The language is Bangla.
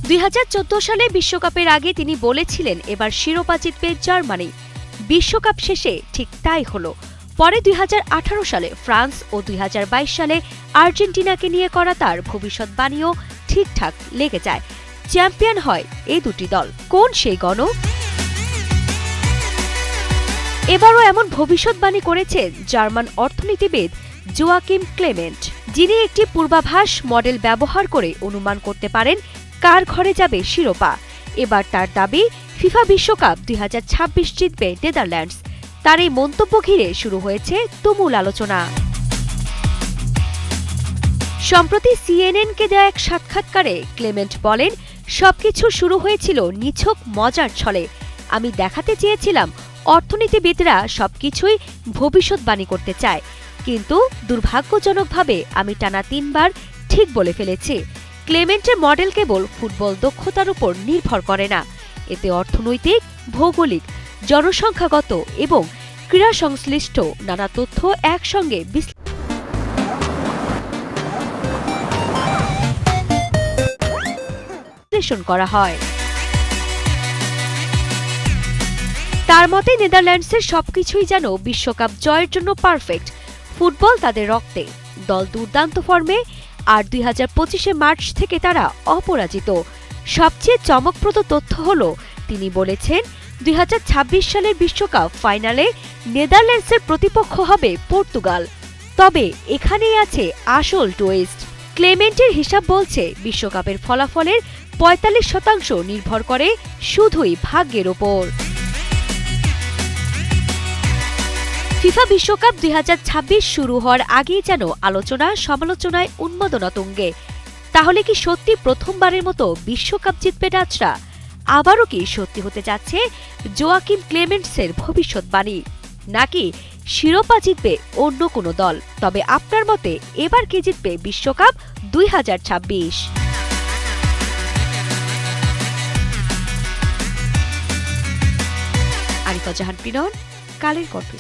2014 সালে বিশ্বকাপের আগে তিনি বলেছিলেন এবার শিরোপা জিতবে জার্মানি। বিশ্বকাপ শেষে ঠিক তাই হলো। পরে 2018 সালে ফ্রান্স ও 2022 সালে আর্জেন্টিনাকে নিয়ে করা তার ভবিষ্যৎবাণীও ঠিকঠাক লেগে যায়। চ্যাম্পিয়ন হয় এই দুটি দল। কোন সেই গণক? এবারও এমন ভবিষ্যৎবাণী করেছেন জার্মান অর্থনীতিবিদ জোয়াকিম ক্লেমেন্ট, যিনি একটি পূর্বাভাস মডেল ব্যবহার করে অনুমান করতে পারেন কার ঘরে যাবে শিরোপা। এবার তার দাবি ফিফা বিশ্বকাপ 2026 জিতবে নেদারল্যান্ডস। তার এই মন্তব্য ঘিরে শুরু হয়েছে তুমুল আলোচনা। সম্প্রতি সিএনএনকে দেয়া এক সাক্ষাৎকারে ক্লেমেন্ট বলেন, সবকিছু শুরু হয়েছিল নিছক মজার ছলে। আমি দেখাতে চেয়েছিলাম অর্থনীতিবিদরা সবকিছুই ভবিষ্যৎবাণী করতে চায়, কিন্তু দুর্ভাগ্যজনকভাবে আমি টানা 3 বার ঠিক বলে ফেলেছি। ক্লেমেন্টের মডেল কেবল ফুটবল দক্ষতার উপর নির্ভর করে না, এতে অর্থনৈতিক, ভৌগোলিক, জনসংখ্যাগত এবং ক্রীড়া সংশ্লিষ্ট নানা তথ্য একসঙ্গে বিশ্লেষণ করা হয়। তার মতে নেদারল্যান্ডসের সবকিছুই যেন বিশ্বকাপ জয়ের জন্য পারফেক্ট। ফুটবল তাদের রক্তে, দল দুর্দান্ত ফর্মে, আর 2025 মার্চ থেকে তারা অপরাজিত। সবচেয়ে চমকপ্রদ তথ্য হল, তিনি বলেছেন 2026 সালের বিশ্বকাপ ফাইনালে নেদারল্যান্ডসের প্রতিপক্ষ হবে পর্তুগাল। তবে এখানেই আছে আসল টুইস্ট। ক্লেমেন্টের হিসাব বলছে বিশ্বকাপের ফলাফলের 45% নির্ভর করে শুধুই ভাগ্যের ওপর। ফিফা বিশ্বকাপ 2026 শুরু হওয়ার আগেই যেন আলোচনা সমালোচনায় উন্মাদনা তুঙ্গে। তাহলে কি সত্যি প্রথমবারের মতো বিশ্বকাপ জিতবে ডাচরা? আবারও কি সত্যি হতে যাচ্ছে জোয়াকিম ক্লেমেন্টসের ভবিষ্যৎবাণী? নাকি শিরোপা জিতবে অন্য কোনো দল? তবে আপনার মতে এবার কে জিতবে বিশ্বকাপ 2026? আরিফা জাহান পিনন, কালের কণ্ঠ।